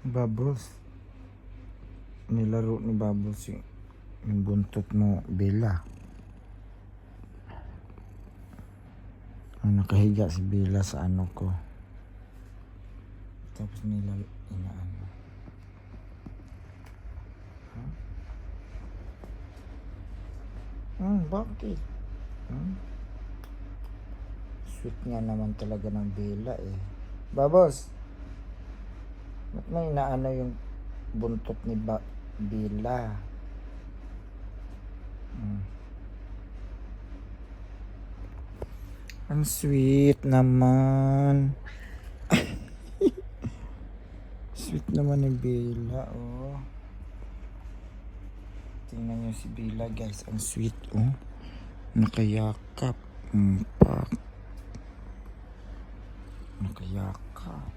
Bubbles. Nilaro ni Bubbles yung buntot mo, Bella. Nakahiga si Bella sa ano ko. Tapos inaano. Bakit? Sweet nga naman talaga ng Bella eh. Bubbles, ba't may inaano yung buntot ni Bella? Ang sweet naman. Sweet naman ni Bella, oh. Tingnan nyo si Bella, guys. Ang sweet, oh. Nakayakap. Pak. Nakayakap.